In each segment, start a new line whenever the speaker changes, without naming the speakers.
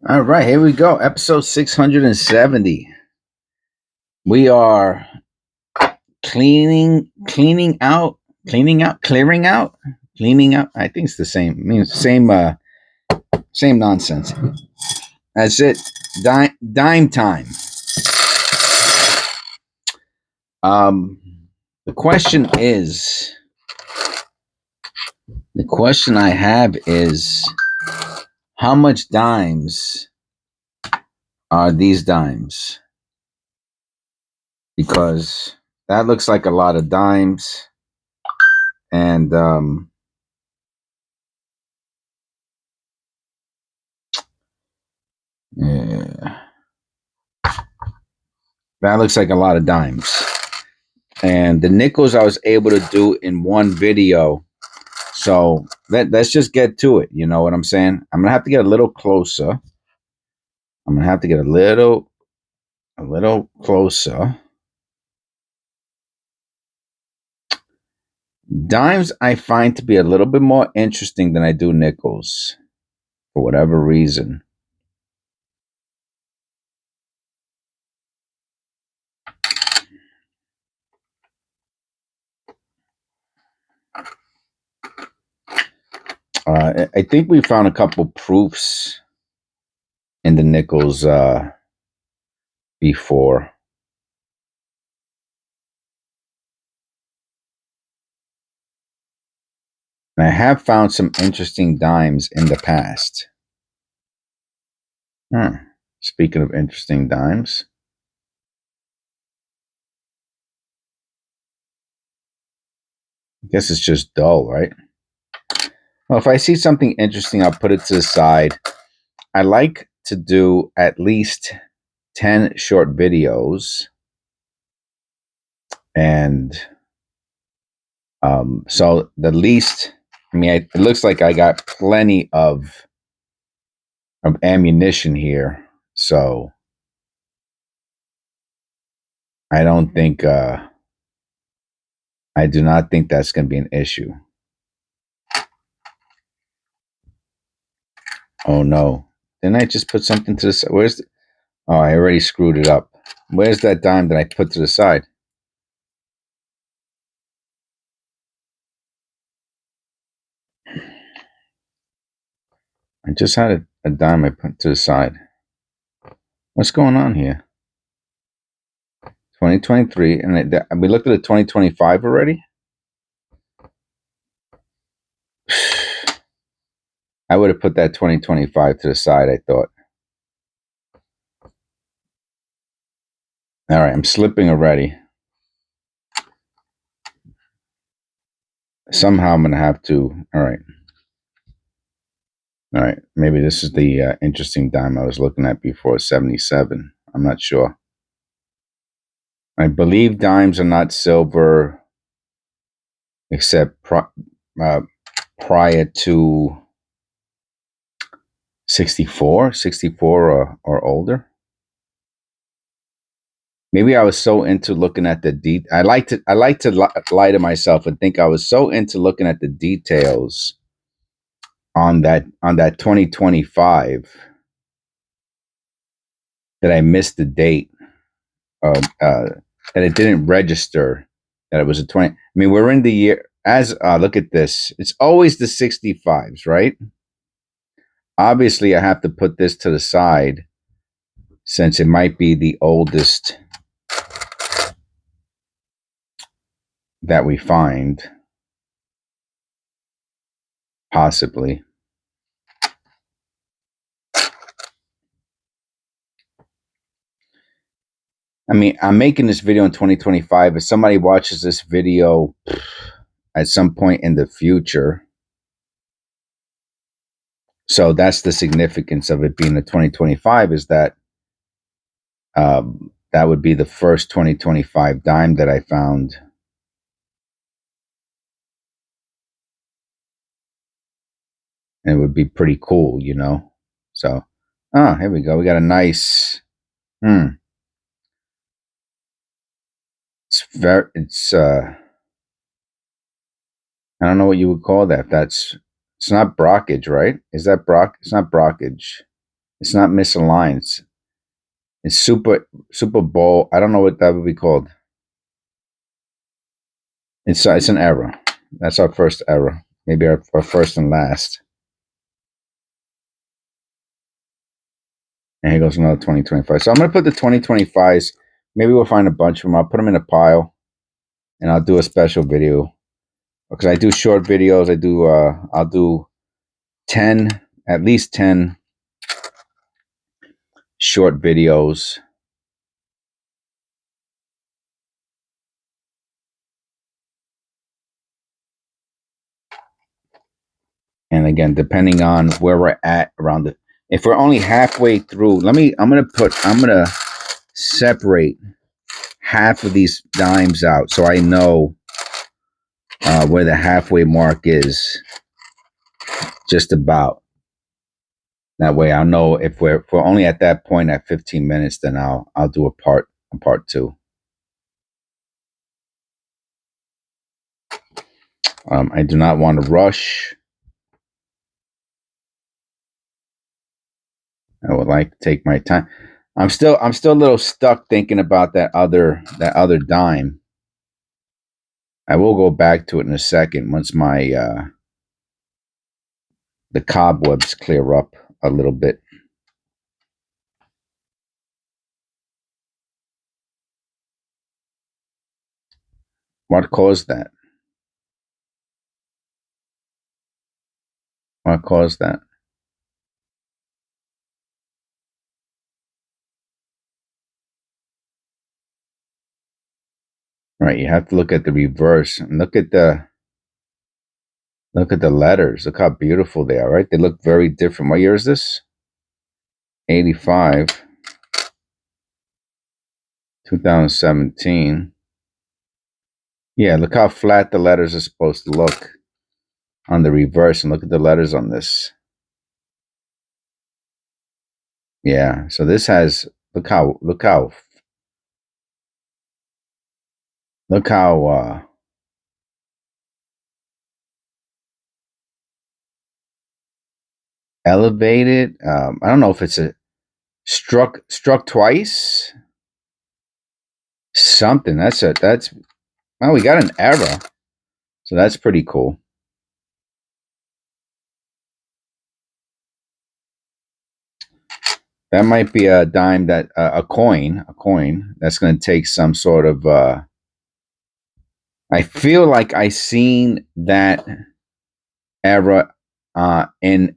All right, here we go. Episode 670. We are clearing out. I think it's the same. Means same nonsense. That's it. Dime time. Um, the question is, the question I have is, how much dimes are these dimes? Because that looks like a lot of dimes, and yeah, that looks like a lot of dimes. And the nickels I was able to do in one video. So let's just get to it. You know what I'm saying? I'm gonna have to get a little closer. I'm gonna have to get a little closer. Dimes I find to be a little bit more interesting than I do nickels for whatever reason. I think we found a couple proofs in the nickels before. And I have found some interesting dimes in the past. Speaking of interesting dimes. I guess it's just dull, right? Well, if I see something interesting, I'll put it to the side. I like to do at least 10 short videos. And so the least, it looks like I got plenty of ammunition here. So I don't think, I do not think that's going to be an issue. Oh no. Didn't I just put something to the side? Oh, I already screwed it up. Where's that dime that I put to the side? I just had a dime I put to the side. What's going on here? 2023, and we looked at the 2025 already? I would have put that 2025 to the side, I thought. All right, I'm slipping already. Somehow I'm going to have to. All right. All right. Maybe this is the interesting dime I was looking at before, 77. I'm not sure. I believe dimes are not silver except prior to 64 or older. Maybe I was so into looking at the I like to lie to myself and think I was so into looking at the details on that 2025 that I missed the date of that it didn't register that it was a 20. We're in the year as look at this. It's always the 65s, right? Obviously, I have to put this to the side since it might be the oldest that we find, possibly. I'm making this video in 2025. If somebody watches this video at some point in the future, so that's the significance of it being the 2025 is that that would be the first 2025 dime that I found. And it would be pretty cool, you know? So, here we go. We got a nice, it's I don't know what you would call that. It's not brockage, right? Is that it's not brockage. It's not misaligned. It's Super Bowl. I don't know what that would be called. It's an error. That's our first error. Maybe our first and last. And here goes another 2025. So I'm going to put the 2025s. Maybe we'll find a bunch of them. I'll put them in a pile, and I'll do a special video because I do short videos. I'll do 10, at least 10 short videos. And again, depending on where we're at around the, if we're only halfway through, I'm going to separate half of these dimes out so I know where the halfway mark is, just about. That way I'll know if we're only at that point at 15 minutes, then I'll do a part two. I do not want to rush. I would like to take my time. I'm still a little stuck thinking about that other dime. I will go back to it in a second once my the cobwebs clear up a little bit. What caused that? What caused that? Right, you have to look at the reverse and look at the letters. Look how beautiful they are, right? They look very different. What year is this? 85. 2017. Yeah, look how flat the letters are supposed to look on the reverse, and look at the letters on this. Yeah, so this has, look how elevated. I don't know if it's a struck twice. Something. That's well, we got an error, so that's pretty cool. That might be a dime that a coin that's going to take some sort of. I feel like I seen that error in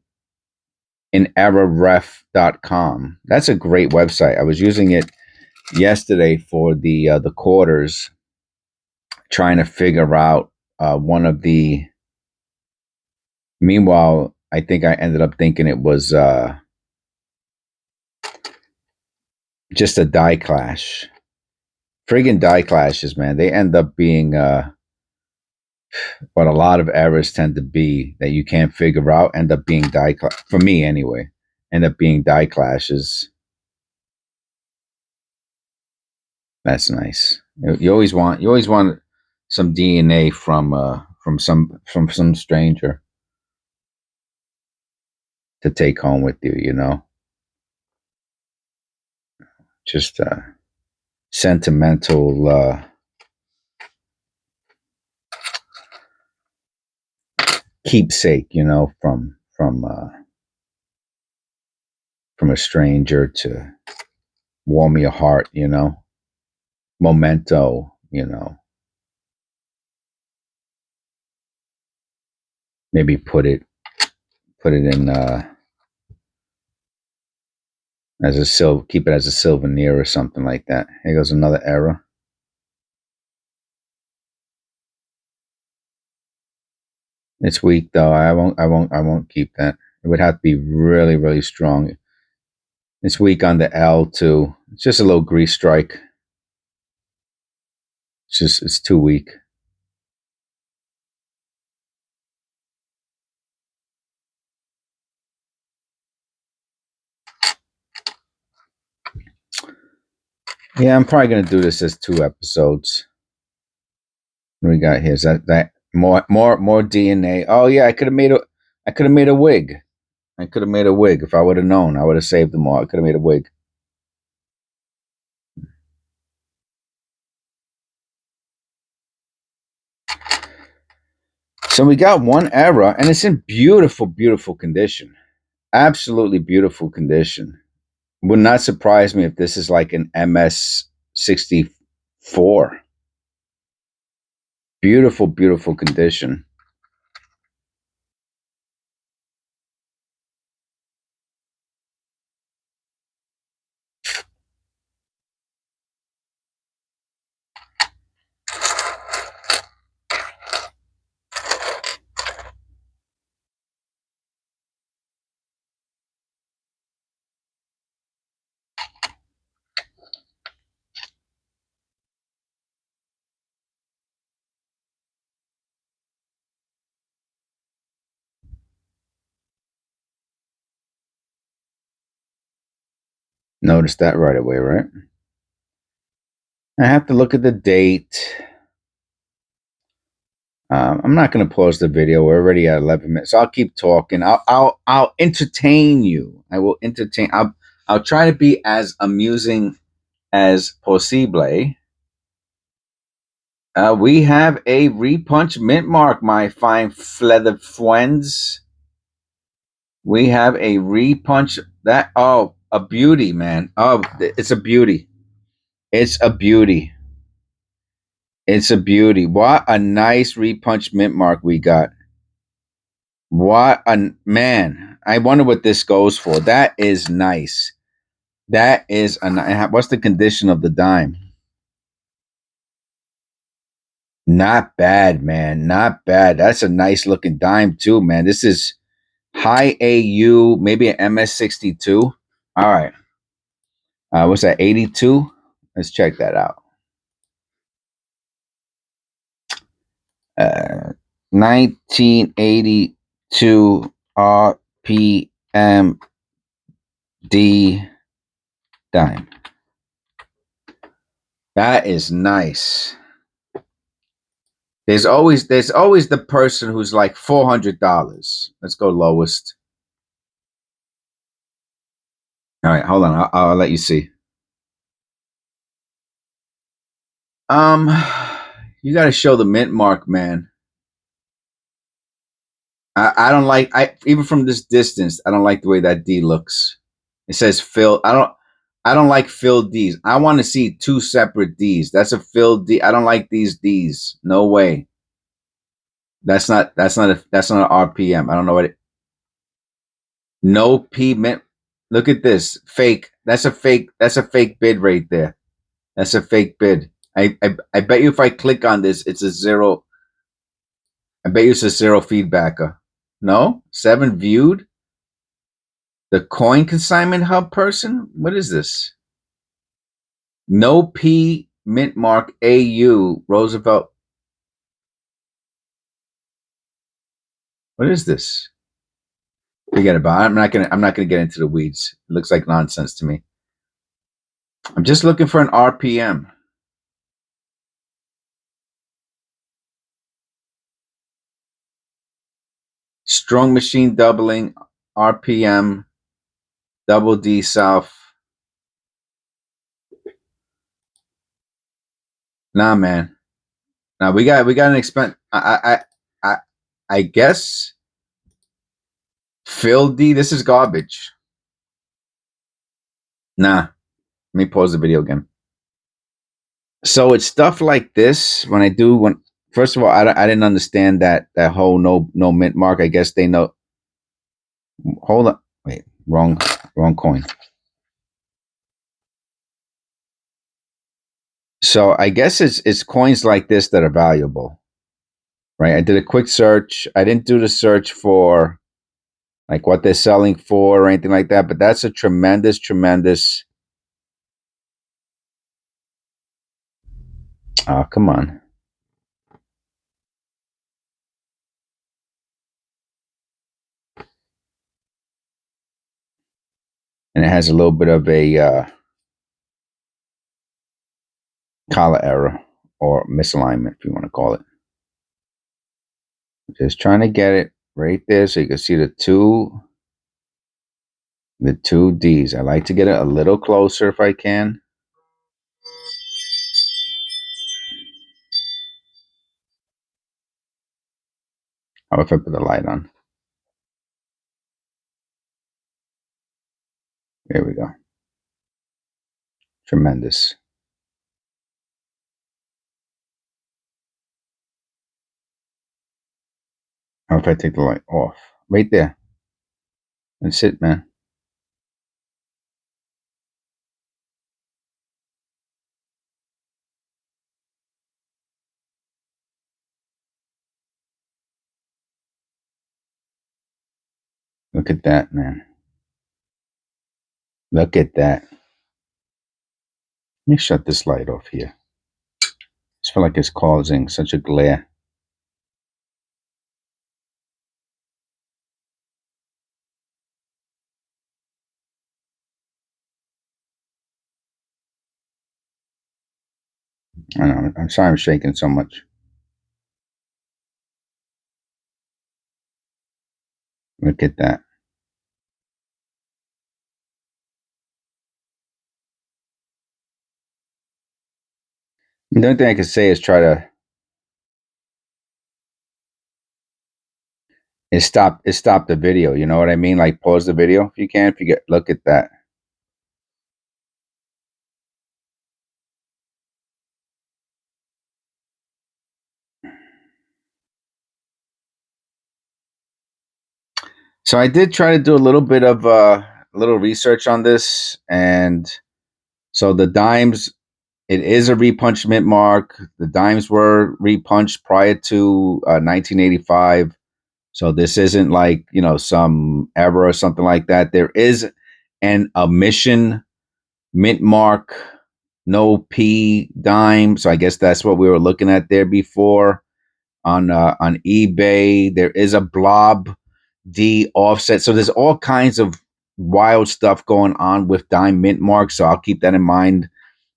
errorref.com. That's a great website. I was using it yesterday for the quarters, trying to figure out one of the. Meanwhile, I think I ended up thinking it was just a die clash. Friggin' die clashes, man. They end up being what a lot of errors tend to be that you can't figure out. End up being die clash for me anyway. End up being die clashes. That's nice. You always want some DNA from some stranger to take home with you. You know, just sentimental keepsake. You know, from a stranger to warm your heart. You know, memento. You know, maybe put it in keep it as a souvenir or something like that. Here goes another error. It's weak though. I won't keep that. It would have to be really, really strong. It's weak on the L too. It's just a little grease strike. It's too weak. Yeah, I'm probably gonna do this as 2 episodes. What we got here? Is that more DNA? Oh yeah, I could have made a wig. I could have made a wig if I would have known. I would have saved them all. I could have made a wig. So we got one error, and it's in beautiful, beautiful condition. Absolutely beautiful condition. Would not surprise me if this is like an MS-64. Beautiful, beautiful condition. Notice that right away, right? I have to look at the date. I'm not going to pause the video. We're already at 11 minutes. So I'll keep talking. I'll entertain you. I will entertain. I'll try to be as amusing as possible. We have a repunch mint mark, my fine feather friends. We have a repunch. That a beauty, man. Oh, it's a beauty. It's a beauty. It's a beauty. What a nice repunch mint mark we got. What a man. I wonder what this goes for. That is nice. That is what's the condition of the dime? Not bad, man. Not bad. That's a nice looking dime too, man. This is high AU, maybe an MS-62. All right. What's that? 82? Let's check that out. 1982 RPM D dime. That is nice. There's always the person who's like $400. Let's go lowest. All right, hold on. I'll let you see. You got to show the mint mark, man. I don't like. Even from this distance, I don't like the way that D looks. It says fill. I don't like filled D's. I want to see two separate D's. That's a filled D. I don't like these D's. No way. That's not an RPM. I don't know what it. No P mint. Look at this. Fake. That's a fake. That's a fake bid right there. That's a fake bid. I bet you if I click on this, it's a zero. I bet you it's a zero feedbacker. No? 7 viewed? The coin consignment hub person? What is this? No P mint mark AU Roosevelt. What is this? Forget about it. I'm not gonna get into the weeds. It looks like nonsense to me. I'm just looking for an RPM. Strong machine doubling, RPM, double D south. Nah, man. Now we got an expense. I guess Phil D. This is garbage. Nah. Let me pause the video again. So it's stuff like this when first of all I didn't understand that whole no mint mark. I guess they know. Hold on. Wait. Wrong coin. So I guess it's coins like this that are valuable. Right? I did a quick search. I didn't do the search for like what they're selling for or anything like that, but that's a tremendous. Oh, come on. And it has a little bit of a collar error or misalignment, if you want to call it. Just trying to get it right there so you can see the two. The two Ds. I like to get it a little closer if I can. How if I put the light on? There we go. Tremendous. How if I take the light off? Right there. That's it, man. Look at that, man. Look at that. Let me shut this light off here. I just feel like it's causing such a glare. I know. I'm sorry I'm shaking so much. Look at that. The only thing I can say is try to stop the video. You know what I mean? Like pause the video if you can. If you get look at that. So I did try to do a little bit of a little research on this, and so the dimes. It is a repunch mint mark. The dimes were repunched prior to 1985. So this isn't like, some error or something like that. There is an omission mint mark, no P dime. So I guess that's what we were looking at there before on eBay. There is a blob D offset. So there's all kinds of wild stuff going on with dime mint marks. So I'll keep that in mind.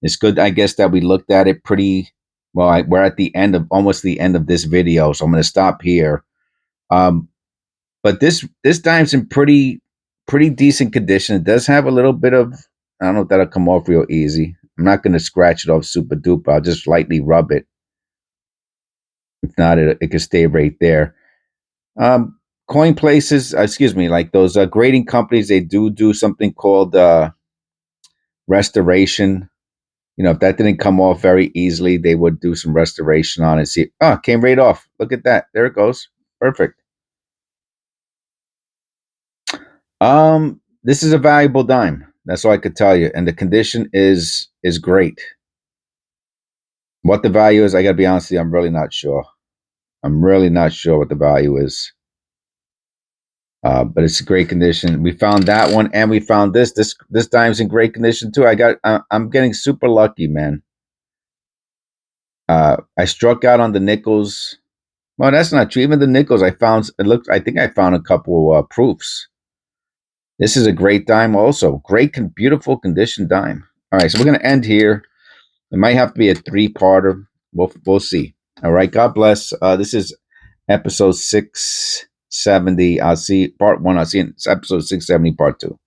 It's good, I guess, that we looked at it pretty well. We're at the end of almost the end of this video, so I'm going to stop here. But this dime's in pretty decent condition. It does have a little bit of, I don't know if that'll come off real easy. I'm not going to scratch it off super duper. I'll just lightly rub it. If not, it could stay right there. Coin places, excuse me, like those grading companies, they do something called restoration. If that didn't come off very easily, they would do some restoration on it. See, it came right off. Look at that. There it goes. Perfect. This is a valuable dime. That's all I could tell you. And the condition is great. What the value is, I gotta be honest with you, I'm really not sure. I'm really not sure what the value is. But it's a great condition. We found that one, and we found this. This dime's in great condition too. I'm getting super lucky, man. I struck out on the nickels. Well, that's not true. Even the nickels, I found. I think I found a couple proofs. This is a great dime, also great, beautiful condition dime. All right, so we're gonna end here. It might have to be a three-parter. We'll see. All right. God bless. This is episode 670. I'll see part one. I'll see in episode 670, part two.